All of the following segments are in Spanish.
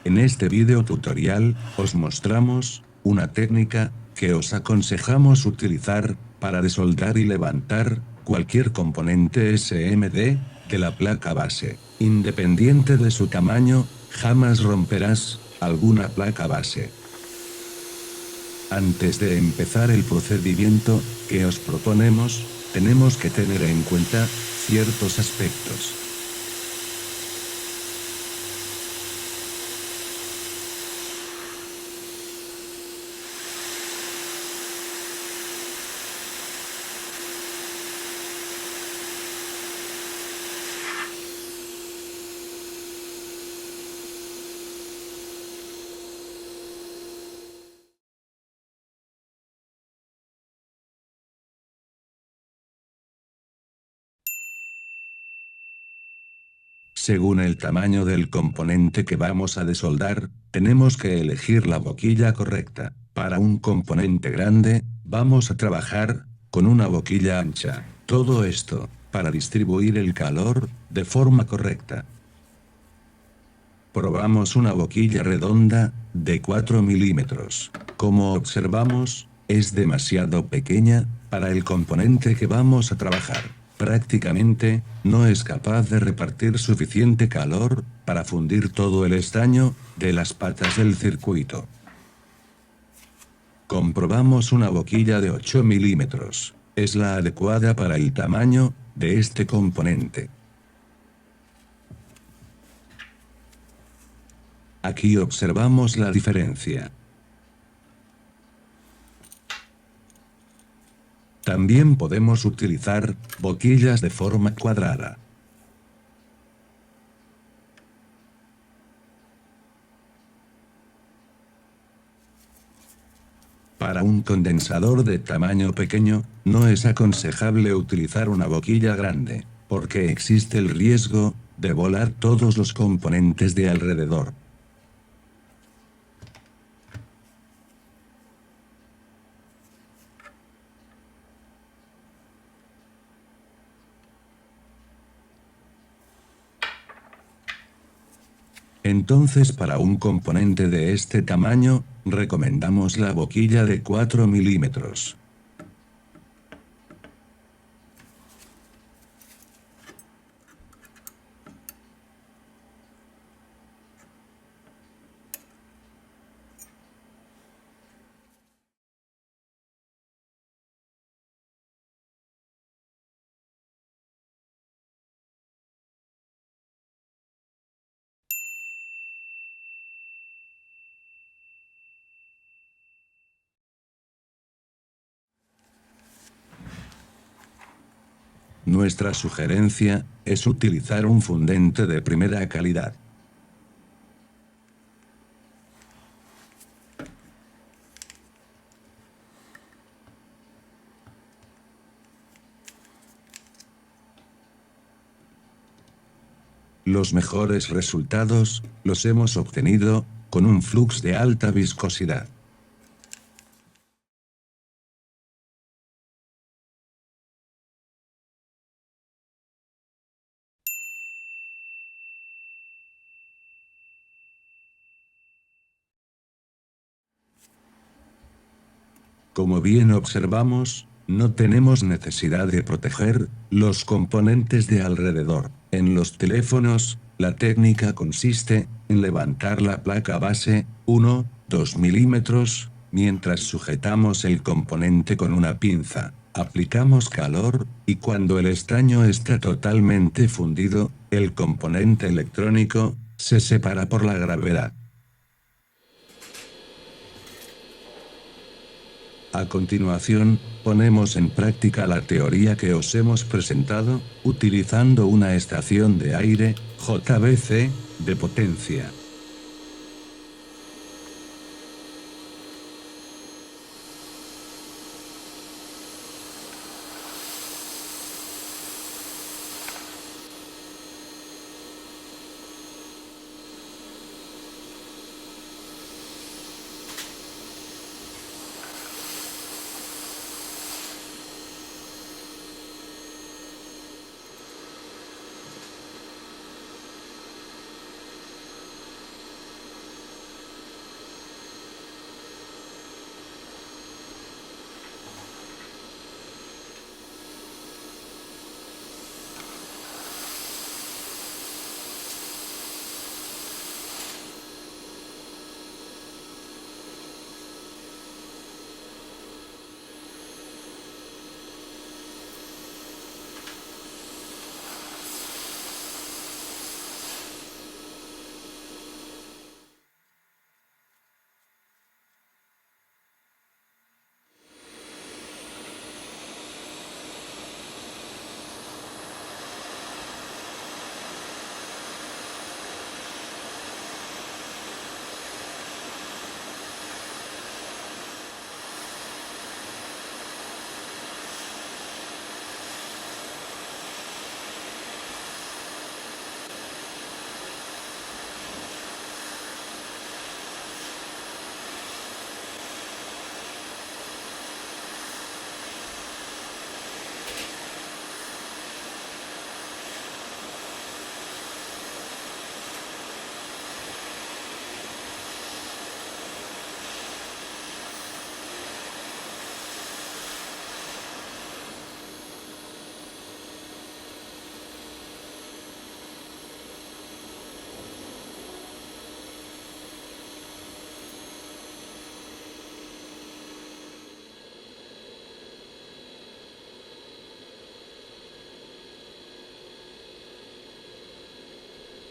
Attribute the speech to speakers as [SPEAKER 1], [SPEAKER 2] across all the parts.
[SPEAKER 1] En este video tutorial, os mostramos una técnica que os aconsejamos utilizar para desoldar y levantar cualquier componente SMD de la placa base. Independiente de su tamaño, jamás romperás alguna placa base. Antes de empezar el procedimiento que os proponemos, tenemos que tener en cuenta ciertos aspectos. Según el tamaño del componente que vamos a desoldar, tenemos que elegir la boquilla correcta. Para un componente grande, vamos a trabajar con una boquilla ancha. Todo esto, para distribuir el calor de forma correcta. Probamos una boquilla redonda, de 4 milímetros. Como observamos, es demasiado pequeña para el componente que vamos a trabajar. Prácticamente, no es capaz de repartir suficiente calor para fundir todo el estaño de las patas del circuito. Comprobamos una boquilla de 8 milímetros. Es la adecuada para el tamaño de este componente. Aquí observamos la diferencia. También podemos utilizar boquillas de forma cuadrada. Para un condensador de tamaño pequeño, no es aconsejable utilizar una boquilla grande, porque existe el riesgo de volar todos los componentes de alrededor. Entonces, para un componente de este tamaño, recomendamos la boquilla de 4 milímetros. Nuestra sugerencia es utilizar un fundente de primera calidad. Los mejores resultados los hemos obtenido con un flux de alta viscosidad. Como bien observamos, no tenemos necesidad de proteger los componentes de alrededor. En los teléfonos, la técnica consiste en levantar la placa base 1-2 milímetros, mientras sujetamos el componente con una pinza. Aplicamos calor, y cuando el estaño está totalmente fundido, el componente electrónico se separa por la gravedad. A continuación, ponemos en práctica la teoría que os hemos presentado, utilizando una estación de aire, JBC, de potencia.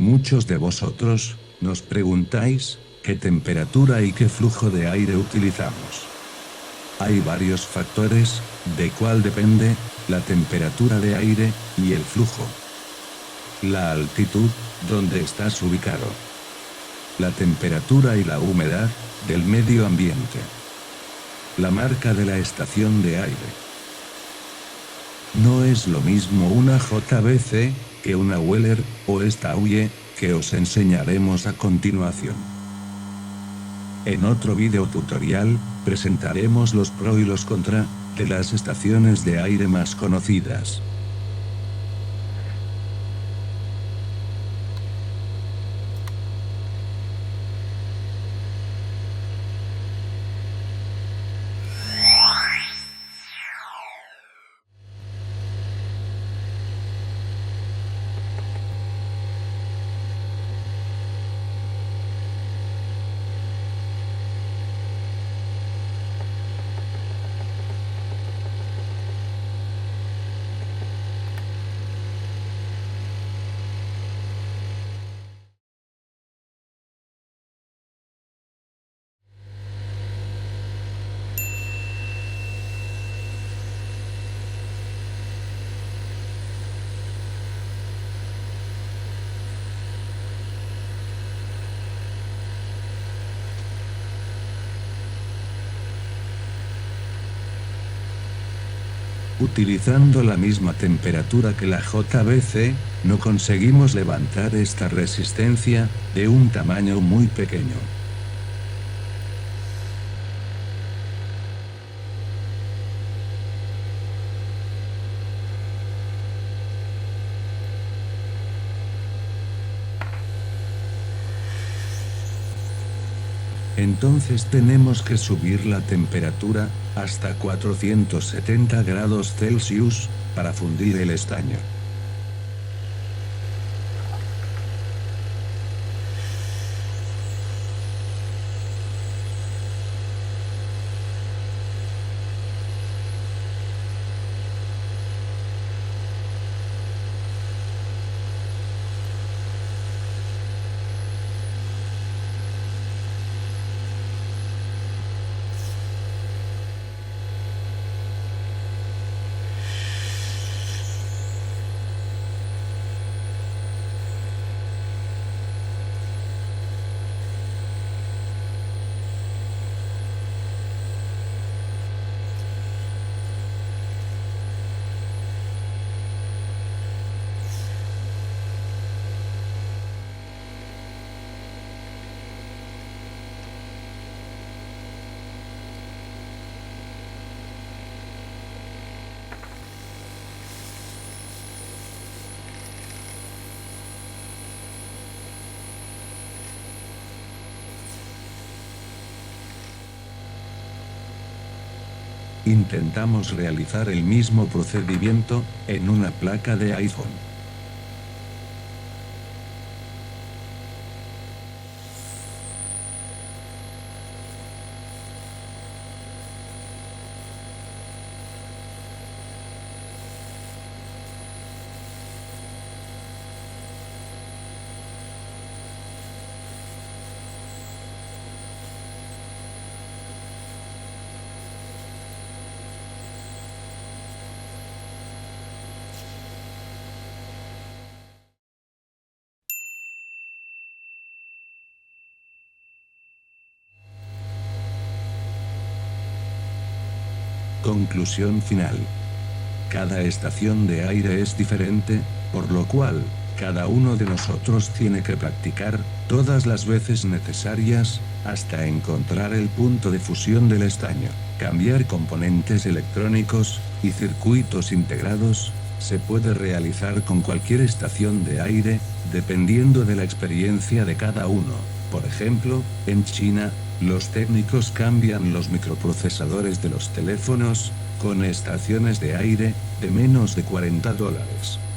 [SPEAKER 1] Muchos de vosotros nos preguntáis qué temperatura y qué flujo de aire utilizamos. Hay varios factores, de cuál depende la temperatura de aire y el flujo. La altitud, donde estás ubicado. La temperatura y la humedad del medio ambiente. La marca de la estación de aire. No es lo mismo una JBC que una Weller o Stauye, que os enseñaremos a continuación. En otro video tutorial, presentaremos los pro y los contra de las estaciones de aire más conocidas. Utilizando la misma temperatura que la JBC, no conseguimos levantar esta resistencia de un tamaño muy pequeño. Entonces tenemos que subir la temperatura hasta 470 grados Celsius para fundir el estaño. Intentamos realizar el mismo procedimiento en una placa de iPhone. Conclusión final. Cada estación de aire es diferente, por lo cual, cada uno de nosotros tiene que practicar todas las veces necesarias hasta encontrar el punto de fusión del estaño. Cambiar componentes electrónicos y circuitos integrados se puede realizar con cualquier estación de aire, dependiendo de la experiencia de cada uno. Por ejemplo, en China, los técnicos cambian los microprocesadores de los teléfonos con estaciones de aire de menos de $40.